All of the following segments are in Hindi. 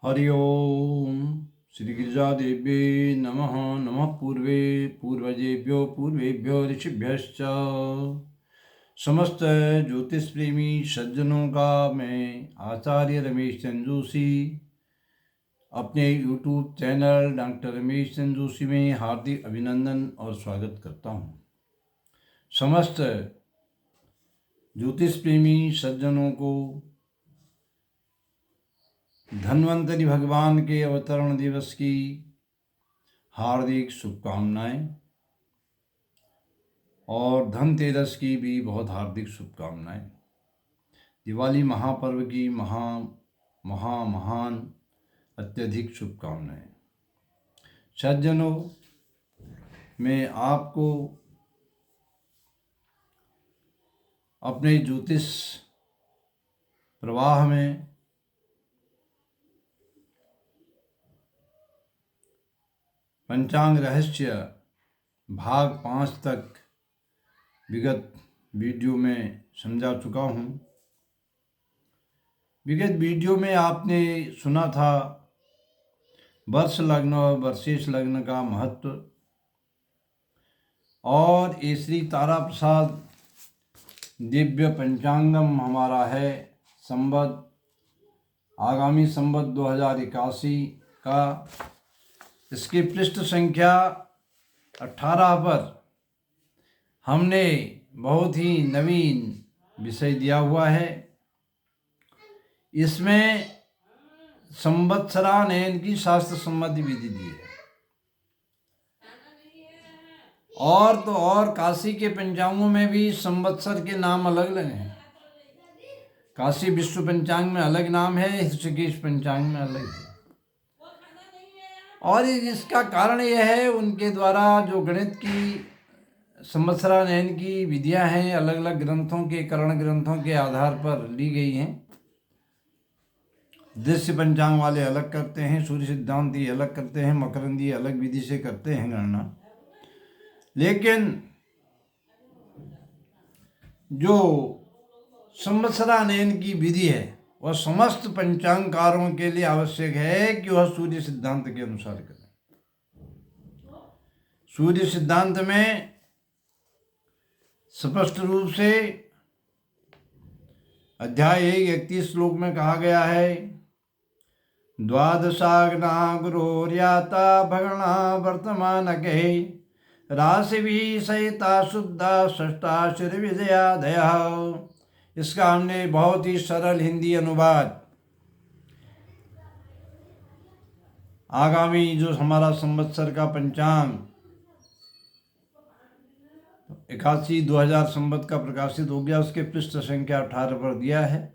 हरि ओम श्री गिरिजादेव्ये नमः। नमः पूर्वजेभ्यो पूर्वेभ्यो ऋषिभ्यश्च। समस्त ज्योतिष प्रेमी सज्जनों का मैं आचार्य रमेश चंद्र जोशी अपने YouTube channel doctor Ramesh Chandra Joshi में हार्दिक अभिनंदन और स्वागत करता हूँ। समस्त ज्योतिष प्रेमी सज्जनों को धन्वंतरि भगवान के अवतरण दिवस की हार्दिक शुभकामनाएं और धनतेरस की भी बहुत हार्दिक शुभकामनाएं। दिवाली महापर्व की महान अत्यधिक शुभकामनाएं। सज्जनों, मैं आपको अपने ज्योतिष प्रवाह में पंचांग रहस्य भाग 5 तक विगत वीडियो में समझा चुका हूँ। विगत वीडियो में आपने सुना था वर्ष लग्न और वर्षेश लग्न का महत्व, और ये श्री तारा प्रसाद दिव्य पंचांगम हमारा है। आगामी संवत 2081 का इसकी पृष्ठ संख्या 18 पर हमने बहुत ही नवीन विषय दिया हुआ है। इसमें संवत्सरानयन की शास्त्र संबंधी विधि दी है। और काशी के पंचांगों में भी संवत्सर के नाम अलग अलग हैं। काशी विश्व पंचांग में अलग नाम है, ऋषिकेश पंचांग में अलग है। और इसका कारण यह है, उनके द्वारा जो गणित की संवत्सरानयन की विधियां हैं अलग अलग ग्रंथों के करण ग्रंथों के आधार पर ली गई हैं। दृश्य पंचांग वाले अलग करते हैं, सूर्य सिद्धांती अलग करते हैं, मकरंदी अलग विधि से करते हैं गणना। लेकिन जो संवत्सरानयन की विधि है वह समस्त पंचांगकारों के लिए आवश्यक है कि वह सूर्य सिद्धांत के अनुसार करें। सूर्य सिद्धांत में स्पष्ट रूप से अध्याय 1:31 श्लोक में कहा गया है, द्वादशाग्ना गुरोर्याता भगणा वर्तमान के राशिभि सहिता शुद्धा षष्ठाश्चर्य विजयादयः। इसका हमने बहुत ही सरल हिंदी अनुवाद आगामी जो हमारा संवत्सर का पंचांग 81-2000 संवत का प्रकाशित हो गया, उसके पृष्ठ संख्या 18 पर दिया है।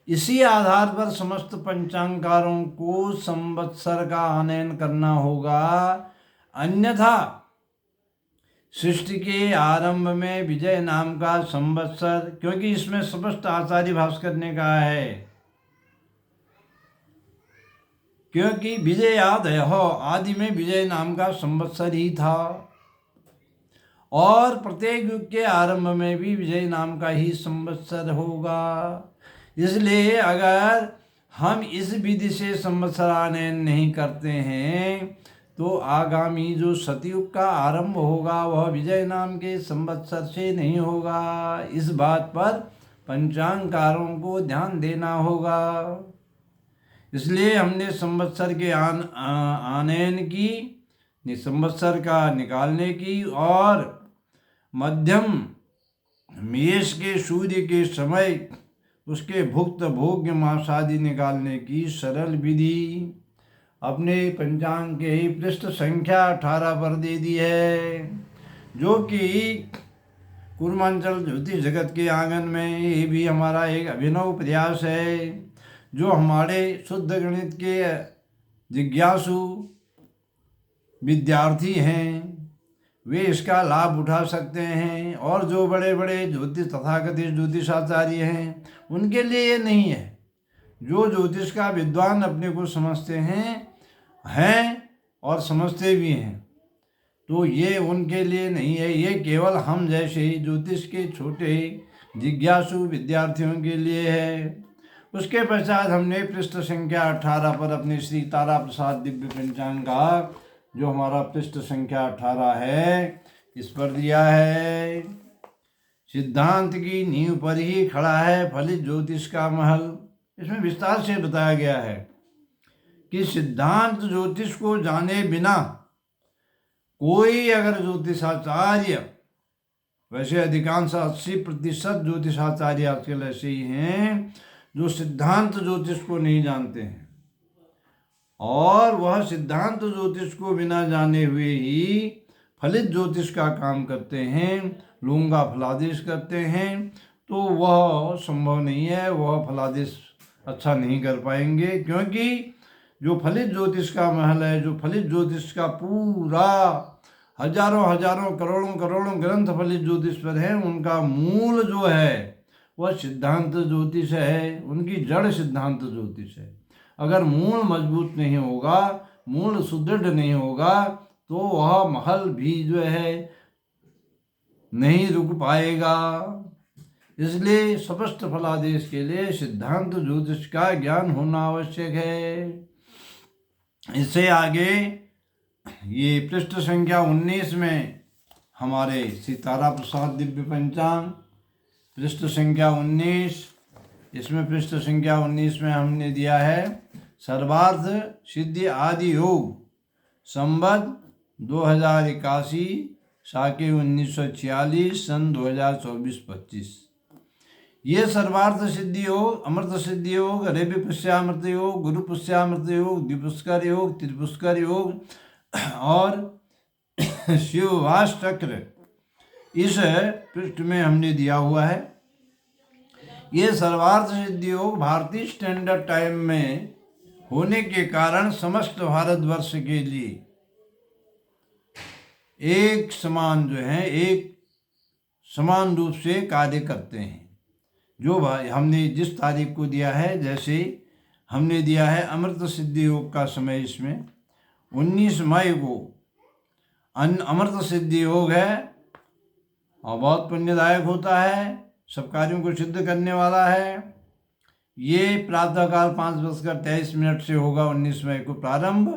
इसी आधार पर समस्त पंचांगकारों को संवत्सर का आनयन करना होगा, अन्यथा सृष्टि के आरंभ में विजय नाम का संवत्सर, क्योंकि इसमें स्पष्ट आचार्य भास्कर ने कहा है, क्योंकि विजयादय आदि में विजय नाम का संवत्सर ही था, और प्रत्येक युग के आरंभ में भी विजय नाम का ही संवत्सर होगा। इसलिए अगर हम इस विधि से संवत्सरानयन नहीं करते हैं तो आगामी जो सतयुग का आरंभ होगा वह विजय नाम के संवत्सर से नहीं होगा। इस बात पर पंचांगकारों को ध्यान देना होगा। इसलिए हमने संवत्सर के आनयन की, संवत्सर का निकालने की और मध्यम मेष के सूर्य के समय उसके भुक्त भोग्य मास आदि निकालने की सरल विधि अपने पंचांग के ही पृष्ठ संख्या 18 पर दे दी है, जो कि कूर्मांचल ज्योतिष जगत के आंगन में ये भी हमारा एक अभिनव प्रयास है। जो हमारे शुद्ध गणित के जिज्ञासु विद्यार्थी हैं वे इसका लाभ उठा सकते हैं, और जो बड़े बड़े ज्योतिष तथाकथित ज्योतिषाचार्य हैं उनके लिए ये नहीं है। जो ज्योतिष का विद्वान अपने को समझते हैं और समझते भी हैं, तो ये उनके लिए नहीं है। ये केवल हम जैसे ज्योतिष के छोटे जिज्ञासु विद्यार्थियों के लिए है। उसके पश्चात हमने पृष्ठ संख्या 18 पर अपने श्री तारा प्रसाद दिव्य पंचांग का जो हमारा पृष्ठ संख्या 18 है इस पर दिया है। सिद्धांत की नींव पर ही खड़ा है फलित ज्योतिष का महल। इसमें विस्तार से बताया गया है कि सिद्धांत ज्योतिष को जाने बिना कोई अगर ज्योतिषाचार्य, वैसे अधिकांश 80% ज्योतिषाचार्य आजकल ऐसे ही हैं जो सिद्धांत ज्योतिष को नहीं जानते हैं, और वह सिद्धांत ज्योतिष को बिना जाने हुए ही फलित ज्योतिष का काम करते हैं, लोगों का फलादेश करते हैं, तो वह संभव नहीं है, वह फलादेश अच्छा नहीं कर पाएंगे। क्योंकि जो फलित ज्योतिष का महल है, जो फलित ज्योतिष का पूरा हजारों करोड़ों ग्रंथ फलित ज्योतिष पर है, उनका मूल जो है वह सिद्धांत ज्योतिष है, उनकी जड़ सिद्धांत ज्योतिष है। अगर मूल मजबूत नहीं होगा, मूल सुदृढ़ नहीं होगा, तो वह महल भी जो है नहीं रुक पाएगा। इसलिए समस्त फलादेश के लिए सिद्धांत ज्योतिष का ज्ञान होना आवश्यक है। इससे आगे ये पृष्ठ संख्या 19 में हमारे श्री तारा प्रसाद दिव्य पंचांग पृष्ठ संख्या 19, इसमें पृष्ठ संख्या 19 में हमने दिया है सर्वार्थ सिद्धि आदि योग संवत 2081 साके 1946 सन 2024-25। ये सर्वार्थ सिद्धि योग, अमृत सिद्धि योग, रवि पुष्यामृत योग, गुरु पुष्यामृत योग, द्विपुष्कर योग, त्रिपुष्कर योग और शिववास चक्र इस पृष्ठ में हमने दिया हुआ है। ये सर्वार्थ सिद्धि योग भारतीय स्टैंडर्ड टाइम में होने के कारण समस्त भारतवर्ष के लिए एक समान जो है, एक समान रूप से कार्य करते हैं। जो हमने जिस तारीख को दिया है, जैसे हमने दिया है अमृत सिद्धि योग का समय इसमें 19 मई को अमृत सिद्धि योग है और बहुत पुण्यदायक होता है, सब कार्यों को सिद्ध करने वाला है। ये प्रातःकाल 5:23 से होगा 19 मई को प्रारंभ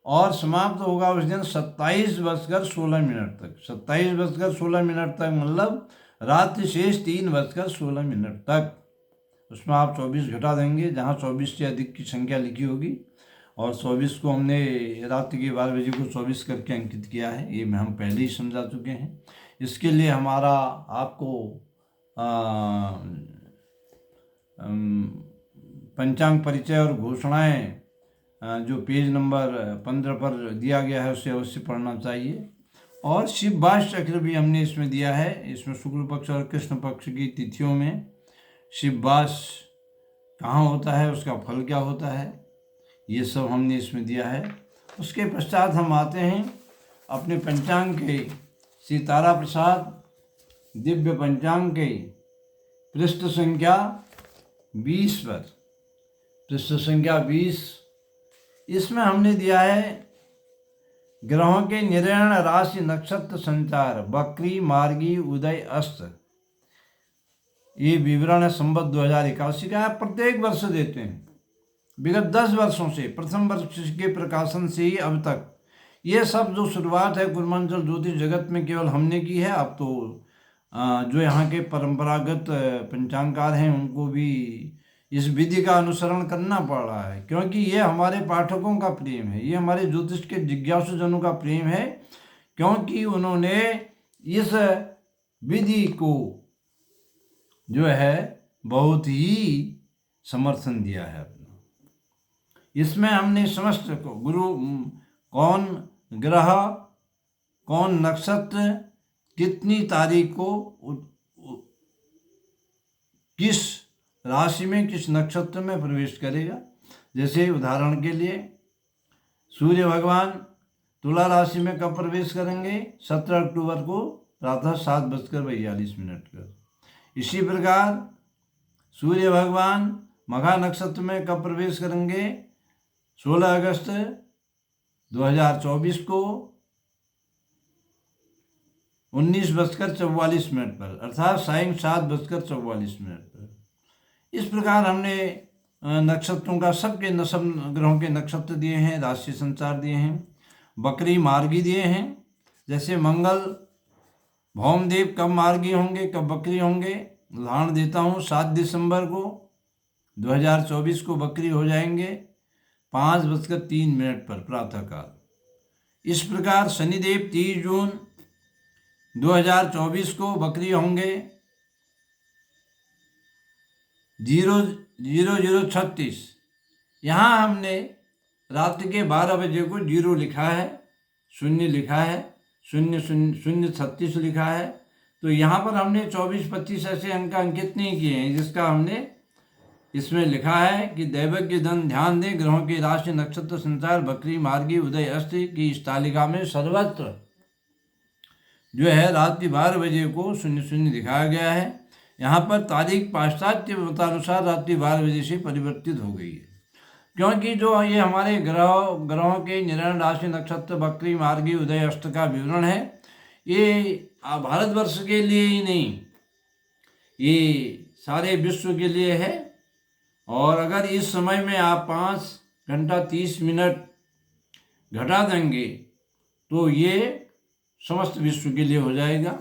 और समाप्त होगा उस दिन 27:16 तक। 27:16 तक मतलब रात्रि शेष 3:16 तक। उसमें आप 24 घटा देंगे, जहाँ 24 से अधिक की संख्या लिखी होगी, और 24 को हमने रात्रि के 12 बजे को 24 करके अंकित किया है, ये हम पहले ही समझा चुके हैं। इसके लिए हमारा आपको पंचांग परिचय और घोषणाएं जो पेज नंबर 15 पर दिया गया है उसे अवश्य पढ़ना चाहिए। और शिववास चक्र भी हमने इसमें दिया है। इसमें शुक्ल पक्ष और कृष्ण पक्ष की तिथियों में शिववास कहाँ होता है, उसका फल क्या होता है, ये सब हमने इसमें दिया है। उसके पश्चात हम आते हैं अपने पंचांग के श्री तारा प्रसाद दिव्य पंचांग के पृष्ठ संख्या 20 पर। पृष्ठ संख्या 20, इसमें हमने दिया है ग्रहों के निर्णय, राशि, नक्षत्र संचार, बकरी, मार्गी, उदय, अस्त। ये विवरण है संवत 2081 का। प्रत्येक वर्ष देते हैं विगत 10 वर्षों से, प्रथम वर्ष के प्रकाशन से ही अब तक। ये सब जो शुरुआत है कुर्मांचल ज्योतिष जगत में केवल हमने की है। अब तो जो यहाँ के परंपरागत पंचांगकार हैं उनको भी इस विधि का अनुसरण करना पड़ रहा है, क्योंकि ये हमारे पाठकों का प्रेम है, ये हमारे ज्योतिष के जिज्ञासु जनों का प्रेम है, क्योंकि उन्होंने इस विधि को जो है बहुत ही समर्थन दिया है अपना। इसमें हमने समस्त को गुरु कौन ग्रह, कौन नक्षत्र, कितनी तारीख को किस राशि में किस नक्षत्र में प्रवेश करेगा। जैसे उदाहरण के लिए सूर्य भगवान तुला राशि में कब प्रवेश करेंगे, 17 अक्टूबर को प्रातः 7:42 पर। इसी प्रकार सूर्य भगवान मघा नक्षत्र में कब प्रवेश करेंगे, 16 अगस्त 2024 को 19:44 पर, अर्थात सायं 7:44 पर। इस प्रकार हमने नक्षत्रों का सबके सब ग्रहों के नक्षत्र दिए हैं, राशि संचार दिए हैं, बकरी मार्गी दिए हैं। जैसे मंगल भौमदेव कब मार्गी होंगे, कब बकरी होंगे, उदाहरण देता हूँ। 7 दिसंबर को 2024 को बकरी हो जाएंगे 5:03 पर प्रातःकाल। इस प्रकार शनिदेव 30 जून 2024 को बकरी होंगे 00:36। यहाँ हमने रात्रि के 12 बजे को 0 लिखा है, 0 लिखा है, 00:36 लिखा है। तो यहाँ पर हमने 24-25 ऐसे अंक अंकित नहीं किए हैं, जिसका हमने इसमें लिखा है कि दैवज्ञ धन ध्यान दें, ग्रहों की राशि नक्षत्र संचार बकरी मार्गी उदय अस्त की इस तालिका में सर्वत्र जो है रात्रि 12 बजे को 00 दिखाया गया है। यहाँ पर तारीख पाश्चात्य मतानुसार रात्रि 12 बजे से परिवर्तित हो गई है, क्योंकि जो ये हमारे ग्रहों के निर्णय राशि नक्षत्र बकरी मार्गी उदय अस्त का विवरण है, ये भारतवर्ष के लिए ही नहीं, ये सारे विश्व के लिए है। और अगर इस समय में आप 5 घंटा 30 मिनट घटा देंगे तो ये समस्त विश्व के लिए हो जाएगा।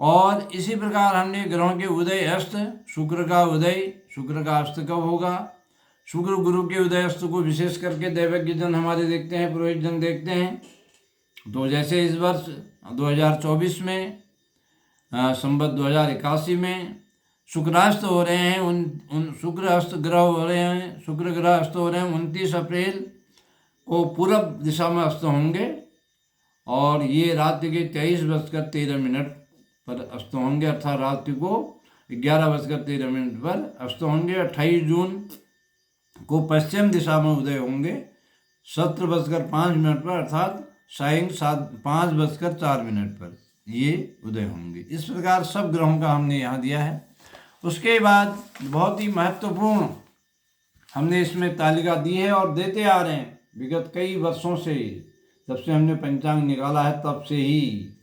और इसी प्रकार हमने ग्रहों के उदय अस्त, शुक्र का उदय, शुक्र का अस्त कब होगा, शुक्र गुरु के उदय अस्त को विशेष करके दैवज्ञ जन हमारे देखते हैं, पुरोहित जन देखते हैं। तो जैसे इस वर्ष 2024 में संवत 2081 में शुक्रास्त हो रहे हैं, उन शुक्र अस्त ग्रह हो रहे हैं, शुक्र ग्रह अस्त हो रहे हैं 29 अप्रैल को पूर्व दिशा में अस्त होंगे, और ये रात्रि के 23:13 पर अस्त होंगे, अर्थात रात्रि को 11:13 पर अस्त होंगे। 28 जून को पश्चिम दिशा में उदय होंगे 17:05 पर, अर्थात सायं 5:04 पर ये उदय होंगे। इस प्रकार सब ग्रहों का हमने यहाँ दिया है। उसके बाद बहुत ही महत्वपूर्ण हमने इसमें तालिका दी है और देते आ रहे हैं विगत कई वर्षों से, जब से हमने पंचांग निकाला है तब से ही।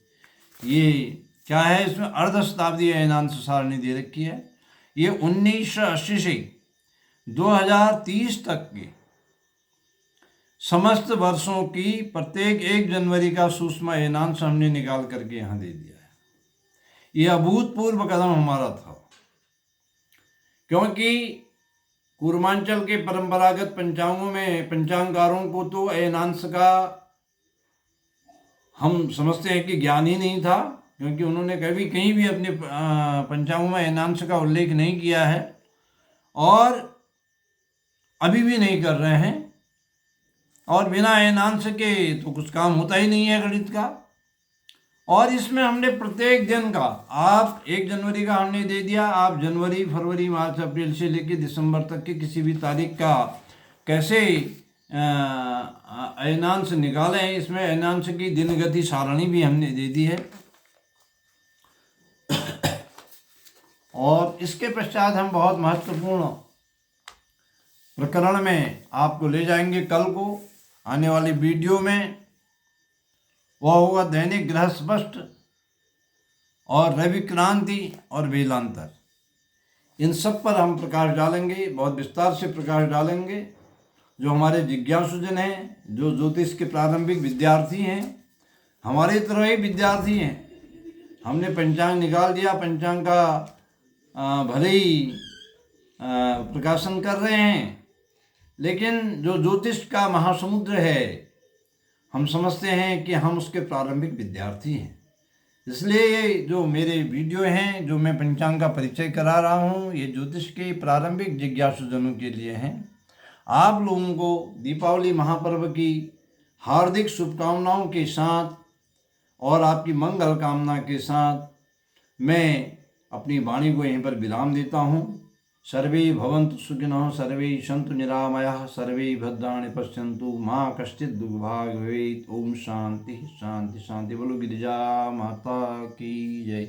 ये क्या है, इसमें अर्ध शताब्दी अयनांश सारणी दे रखी है। ये 1980 से 2030 तक के समस्त वर्षों की प्रत्येक 1 जनवरी का सूक्ष्म अयनांश हमने निकाल करके यहाँ दे दिया है। ये अभूतपूर्व कदम हमारा था, क्योंकि पूर्वांचल के परंपरागत पंचांगों में पंचांगकारों को तो अयनांश का हम समझते हैं कि ज्ञान ही नहीं था, क्योंकि उन्होंने कभी कहीं भी अपने पंचांगों में अयनांश का उल्लेख नहीं किया है और अभी भी नहीं कर रहे हैं। और बिना अयनांश के तो कुछ काम होता ही नहीं है गणित का। और इसमें हमने प्रत्येक दिन का, आप 1 जनवरी का हमने दे दिया, आप जनवरी फरवरी मार्च अप्रैल से लेकर दिसंबर तक के किसी भी तारीख का कैसे अयनांश निकालें, इसमें अयनांश की दिन गति सारणी भी हमने दे दी है। और इसके पश्चात हम बहुत महत्वपूर्ण प्रकरण में आपको ले जाएंगे कल को आने वाली वीडियो में। वह होगा दैनिक ग्रह स्पष्ट और रवि क्रांति और वेलांतर। इन सब पर हम प्रकाश डालेंगे, बहुत विस्तार से प्रकाश डालेंगे। जो हमारे जिज्ञासुजन हैं, जो ज्योतिष के प्रारंभिक विद्यार्थी हैं, हमारे तरह ही विद्यार्थी हैं। हमने पंचांग निकाल दिया, पंचांग का भले ही प्रकाशन कर रहे हैं, लेकिन जो ज्योतिष का महासमुद्र है, हम समझते हैं कि हम उसके प्रारंभिक विद्यार्थी हैं। इसलिए ये जो मेरे वीडियो हैं, जो मैं पंचांग का परिचय करा रहा हूँ, ये ज्योतिष के प्रारंभिक जिज्ञासुजनों के लिए हैं। आप लोगों को दीपावली महापर्व की हार्दिक शुभकामनाओं के साथ और आपकी मंगल कामना के साथ मैं अपनी वाणी को यहीं पर विराम देता हूँ। सर्वे भवन्तु सुखिनः, सर्वे सन्तु निरामयाः, सर्वे भद्राणि पश्यन्तु मा कश्चित् दुर्भाग् भवेत्। ओम शांति शांति शांति। बोलो गिरिजा माता की जय।